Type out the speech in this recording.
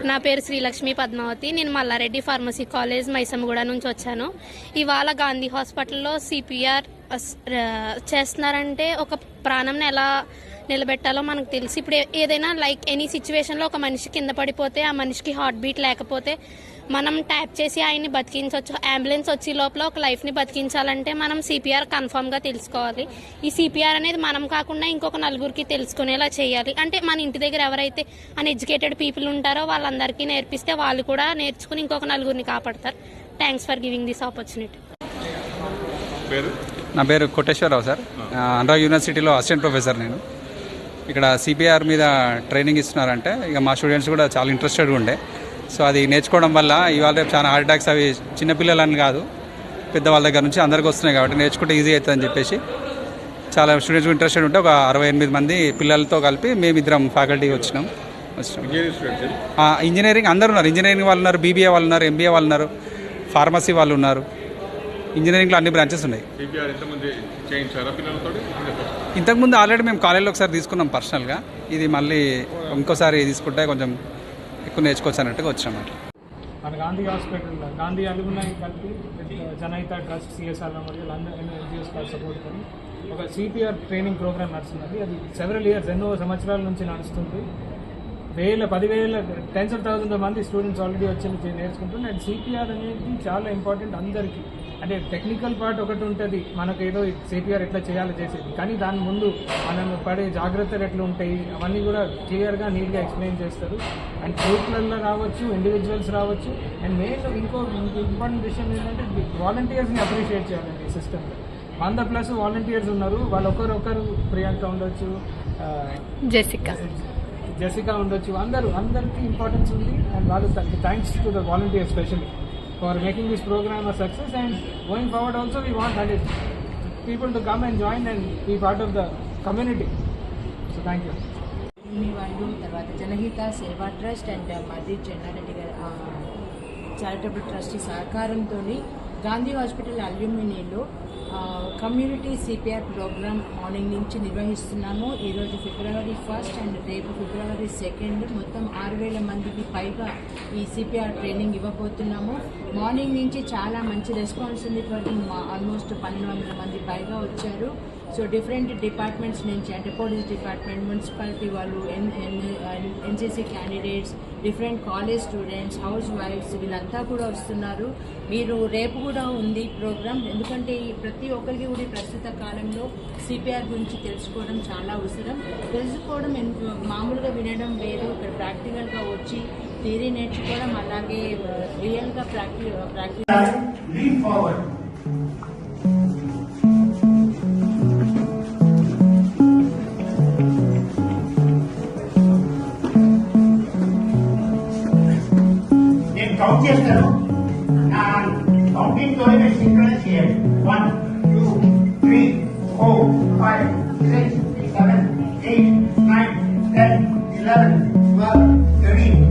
నా పేరు శ్రీలక్ష్మి పద్మావతి. నేను మల్లారెడ్డి ఫార్మసీ కాలేజ్ మైసమ్మగూడ నుంచి వచ్చాను. ఇవాళ గాంధీ హాస్పిటల్లో సిపిఆర్ చేస్తున్నారంటే ఒక ప్రాణంని ఎలా నిలబెట్టాలో మనకు తెలుసు. ఇప్పుడు ఏదైనా లైక్ ఎనీ సిచ్యువేషన్లో ఒక మనిషి కింద పడిపోతే ఆ మనిషికి హార్ట్ బీట్ లేకపోతే మనం ట్యాప్ చేసి ఆయన్ని బతికించవచ్చు. అంబులెన్స్ వచ్చే లోపల ఒక లైఫ్ని బతికించాలంటే మనం సిపిఆర్ కన్ఫామ్గా తెలుసుకోవాలి. ఈ సిపిఆర్ అనేది మనం కాకుండా ఇంకొక నలుగురికి తెలుసుకునేలా చేయాలి. అంటే మన ఇంటి దగ్గర ఎవరైతే అన్ఎడ్యుకేటెడ్ పీపుల్ ఉంటారో వాళ్ళందరికీ నేర్పిస్తే వాళ్ళు కూడా నేర్చుకుని ఇంకొక నలుగురిని కాపాడతారు. Thanks for giving this opportunity. నా పేరు కోటేశ్వరరావు సార్. అనురాగ్ యూనివర్సిటీలో అసిస్టెంట్ ప్రొఫెసర్. నేను ఇక్కడ సిపిఆర్ మీద ట్రైనింగ్ ఇస్తున్నారంటే ఇక మా స్టూడెంట్స్ కూడా చాలా ఇంట్రెస్టెడ్గా ఉండే. సో అది నేర్చుకోవడం వల్ల ఇవాళ రేపు చాలా హార్ట్ అటాక్స్ అవి చిన్నపిల్లలని కాదు పెద్దవాళ్ళ దగ్గర నుంచి అందరికీ వస్తున్నాయి కాబట్టి నేర్చుకుంటే ఈజీ అవుతుందని చెప్పేసి చాలా స్టూడెంట్స్ ఇంట్రెస్టెడ్ ఉంటే ఒక 68 మంది పిల్లలతో కలిపి మేమిద్దరం ఫ్యాకల్టీ వచ్చినాం. ఇంజనీరింగ్ అందరు ఉన్నారు. ఇంజనీరింగ్ వాళ్ళు ఉన్నారు, బీబీఏ వాళ్ళు ఉన్నారు, ఎంబీఏ వాళ్ళు ఉన్నారు, ఫార్మసీ వాళ్ళు ఉన్నారు. ఇంజనీరింగ్లో అన్ని బ్రాంచెస్ ఉన్నాయి. ఇంతకుముందు ఆల్రెడీ మేము కాలేజీలో ఒకసారి తీసుకున్నాం పర్సనల్గా. ఇది మళ్ళీ ఇంకోసారి తీసుకుంటే కొంచెం ఎక్కువ నేర్చుకోవచ్చు అన్నట్టుగా వచ్చాం. మన గాంధీ హాస్పిటల్ గాంధీ అలుగునాయి కలిపి జనహిత ట్రస్ట్ సిఎస్ఆర్ మరియు లండన్ ఎన్జిఓస్ సపోర్ట్ కొని ఒక సిపిఆర్ ట్రైనింగ్ ప్రోగ్రామ్ నడుస్తున్నది. అది సెవెరల్ ఇయర్స్ ఎన్నో సంవత్సరాల నుంచి నడుస్తుంది. 10,000 10s of thousands of మంది స్టూడెంట్స్ ఆల్రెడీ వచ్చి నేర్చుకుంటున్నారు. అండ్ సిపిఆర్ అనేది చాలా ఇంపార్టెంట్ అందరికీ. అంటే టెక్నికల్ పార్ట్ ఒకటి ఉంటుంది, మనకు ఏదో సిపిఆర్ ఎట్లా చేయాలో చేసేది, కానీ దాని ముందు మనం పడే జాగ్రత్తలు ఎట్లా ఉంటాయి అవన్నీ కూడా క్లియర్గా నీట్గా ఎక్స్ప్లెయిన్ చేస్తారు. అండ్ గ్రూప్లలో రావచ్చు, ఇండివిజువల్స్ రావచ్చు. అండ్ మెయిన్ ఇంకో ఇంపార్టెంట్ విషయం ఏంటంటే వాలంటీర్స్ని అప్రిషియేట్ చేయాలండి. ఈ సిస్టమ్లో 100+ వాలంటీర్స్ ఉన్నారు. వాళ్ళు ఒకరు ప్రియాంక ఉండొచ్చు, జెసికా ఉండొచ్చు, అందరికీ ఇంపార్టెన్స్ ఉంది. అండ్ వాళ్ళు thanks to the volunteer specially for making this programme a success. And going forward also we want that it people to come and join and be part of the community. So thank you. వాళ్ళు తర్వాత జనహిత సేవా trust and మాది చెన్నారెడ్డి గారి charitable trust సహకారంతో Gandhi hospital అల్యూమినిలో community CPR program morning నుంచి నిర్వహిస్తున్నాము. ఈరోజు February 1st అండ్ రేపు February 2nd మొత్తం 6,000 మందికి పైగా ఈ సిపిఆర్ ట్రైనింగ్ ఇవ్వబోతున్నాము. మార్నింగ్ నుంచి చాలా మంచి రెస్పాన్స్ ఉంది. ఆల్మోస్ట్ 1,200 మంది పైగా వచ్చారు. సో డిఫరెంట్ డిపార్ట్మెంట్స్ నుంచి అంటే పోలీస్ డిపార్ట్మెంట్, మున్సిపాలిటీ వాళ్ళు, NCC candidates, different college students, house wives వీళ్ళంతా కూడా వస్తున్నారు. మీరు రేపు కూడా ఉంది ప్రోగ్రామ్. ఎందుకంటే ఈ ప్రతి ఒక్కరికి కూడా ప్రస్తుత కాలంలో సిపిఆర్ గురించి తెలుసుకోవడం చాలా అవసరం. తెలుసుకోవడం మామూలుగా వినడం వేరు, ఇక్కడ ప్రాక్టికల్గా వచ్చి థియరీ నేర్చుకోవడం, అలాగే రియల్గా ప్రాక్టీస్. కౌంట్ చేస్తారు. కౌంటింగ్ తోనే మీరు సింక్రనైజ్ చేయాలి. 1 2 3 4 5 6 7 8 9 10 11 12 13